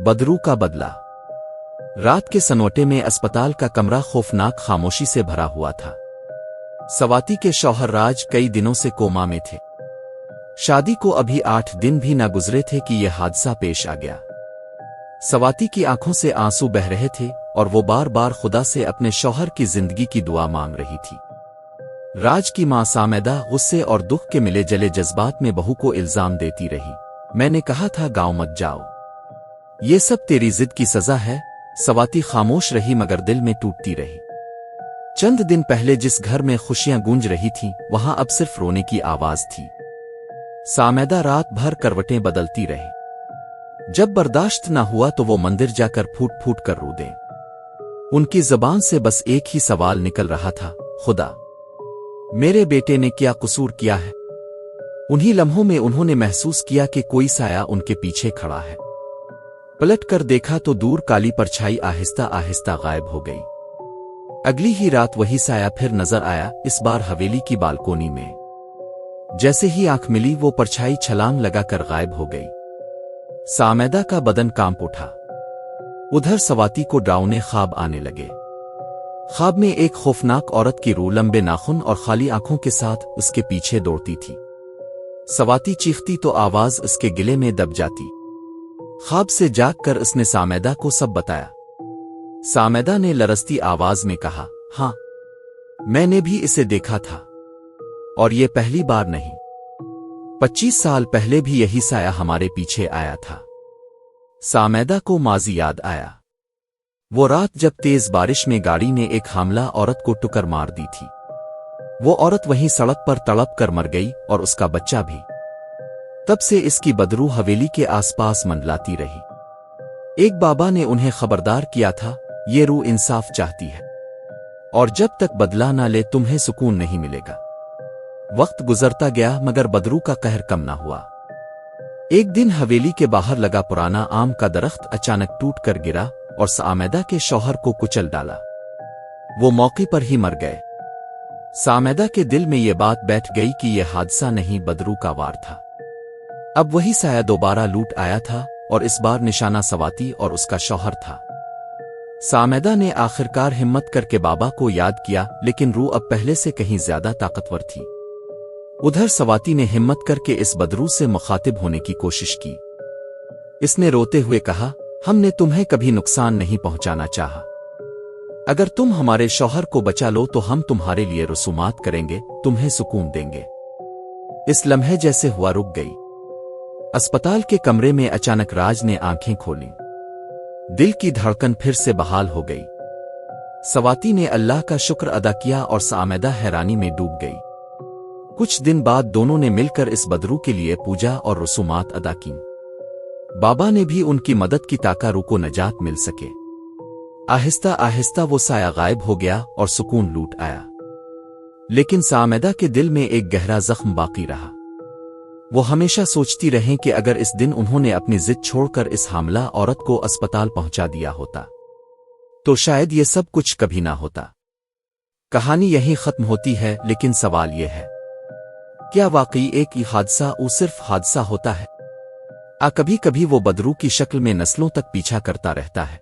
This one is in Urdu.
بدرو کا بدلہ۔ رات کے سنوٹے میں اسپتال کا کمرہ خوفناک خاموشی سے بھرا ہوا تھا۔ سواتی کے شوہر راج کئی دنوں سے کوما میں تھے۔ شادی کو ابھی 8 دن بھی نہ گزرے تھے کہ یہ حادثہ پیش آ گیا۔ سواتی کی آنکھوں سے آنسو بہہ رہے تھے اور وہ بار بار خدا سے اپنے شوہر کی زندگی کی دعا مانگ رہی تھی۔ راج کی ماں سامیدہ غصے اور دکھ کے ملے جلے جذبات میں بہو کو الزام دیتی رہی۔ میں نے کہا تھا گاؤں مت جاؤ، یہ سب تیری ضد کی سزا ہے۔ سواتی خاموش رہی مگر دل میں ٹوٹتی رہی۔ چند دن پہلے جس گھر میں خوشیاں گونج رہی تھیں وہاں اب صرف رونے کی آواز تھی۔ سامیدہ رات بھر کروٹیں بدلتی رہی۔ جب برداشت نہ ہوا تو وہ مندر جا کر پھوٹ پھوٹ کر رو دیں۔ ان کی زبان سے بس ایک ہی سوال نکل رہا تھا، خدا، میرے بیٹے نے کیا قصور کیا ہے؟ انہی لمحوں میں انہوں نے محسوس کیا کہ کوئی سایہ ان کے پیچھے کھڑا ہے۔ پلٹ کر دیکھا تو دور کالی پرچھائی آہستہ آہستہ غائب ہو گئی۔ اگلی ہی رات وہی سایہ پھر نظر آیا، اس بار حویلی کی بالکونی میں۔ جیسے ہی آنکھ ملی وہ پرچھائی چھلانگ لگا کر غائب ہو گئی۔ سامیدہ کا بدن کانپ اٹھا۔ ادھر سواتی کو ڈراؤنے خواب آنے لگے۔ خواب میں ایک خوفناک عورت کی روح لمبے ناخن اور خالی آنکھوں کے ساتھ اس کے پیچھے دوڑتی تھی۔ سواتی چیختی تو آواز اس کے گلے میں دب جاتی۔ خواب سے جاگ کر اس نے سامیدہ کو سب بتایا۔ سامیدہ نے لرزتی آواز میں کہا، ہاں، میں نے بھی اسے دیکھا تھا، اور یہ پہلی بار نہیں۔ 25 سال پہلے بھی یہی سایہ ہمارے پیچھے آیا تھا۔ سامیدہ کو ماضی یاد آیا۔ وہ رات جب تیز بارش میں گاڑی نے ایک حاملہ عورت کو ٹکر مار دی تھی۔ وہ عورت وہیں سڑک پر تڑپ کر مر گئی اور اس کا بچہ بھی۔ تب سے اس کی بدرو حویلی کے آس پاس منڈلاتی رہی۔ ایک بابا نے انہیں خبردار کیا تھا، یہ روح انصاف چاہتی ہے، اور جب تک بدلہ نہ لے تمہیں سکون نہیں ملے گا۔ وقت گزرتا گیا مگر بدرو کا قہر کم نہ ہوا۔ ایک دن حویلی کے باہر لگا پرانا آم کا درخت اچانک ٹوٹ کر گرا اور سامیدہ کے شوہر کو کچل ڈالا۔ وہ موقع پر ہی مر گئے۔ سامیدہ کے دل میں یہ بات بیٹھ گئی کہ یہ حادثہ نہیں بدرو کا وار تھا۔ اب وہی سایہ دوبارہ لوٹ آیا تھا اور اس بار نشانہ سواتی اور اس کا شوہر تھا۔ سامیدہ نے آخرکار ہمت کر کے بابا کو یاد کیا، لیکن روح اب پہلے سے کہیں زیادہ طاقتور تھی۔ ادھر سواتی نے ہمت کر کے اس بدرو سے مخاطب ہونے کی کوشش کی۔ اس نے روتے ہوئے کہا، ہم نے تمہیں کبھی نقصان نہیں پہنچانا چاہا۔ اگر تم ہمارے شوہر کو بچا لو تو ہم تمہارے لیے رسومات کریں گے، تمہیں سکون دیں گے۔ اس لمحے جیسے ہوا رک گئی۔ اسپتال کے کمرے میں اچانک راج نے آنکھیں کھولیں۔ دل کی دھڑکن پھر سے بحال ہو گئی۔ سواتی نے اللہ کا شکر ادا کیا اور سامیدہ حیرانی میں ڈوب گئی۔ کچھ دن بعد دونوں نے مل کر اس بدرو کے لیے پوجا اور رسومات ادا کیں۔ بابا نے بھی ان کی مدد کی تاکہ روح کو نجات مل سکے۔ آہستہ آہستہ وہ سایہ غائب ہو گیا اور سکون لوٹ آیا، لیکن سامیدہ کے دل میں ایک گہرا زخم باقی رہا۔ وہ ہمیشہ سوچتی رہیں کہ اگر اس دن انہوں نے اپنی ضد چھوڑ کر اس حاملہ عورت کو اسپتال پہنچا دیا ہوتا تو شاید یہ سب کچھ کبھی نہ ہوتا۔ کہانی یہیں ختم ہوتی ہے، لیکن سوال یہ ہے، کیا واقعی ایک ہی حادثہ صرف حادثہ ہوتا ہے؟ کبھی کبھی وہ بدرو کی شکل میں نسلوں تک پیچھا کرتا رہتا ہے۔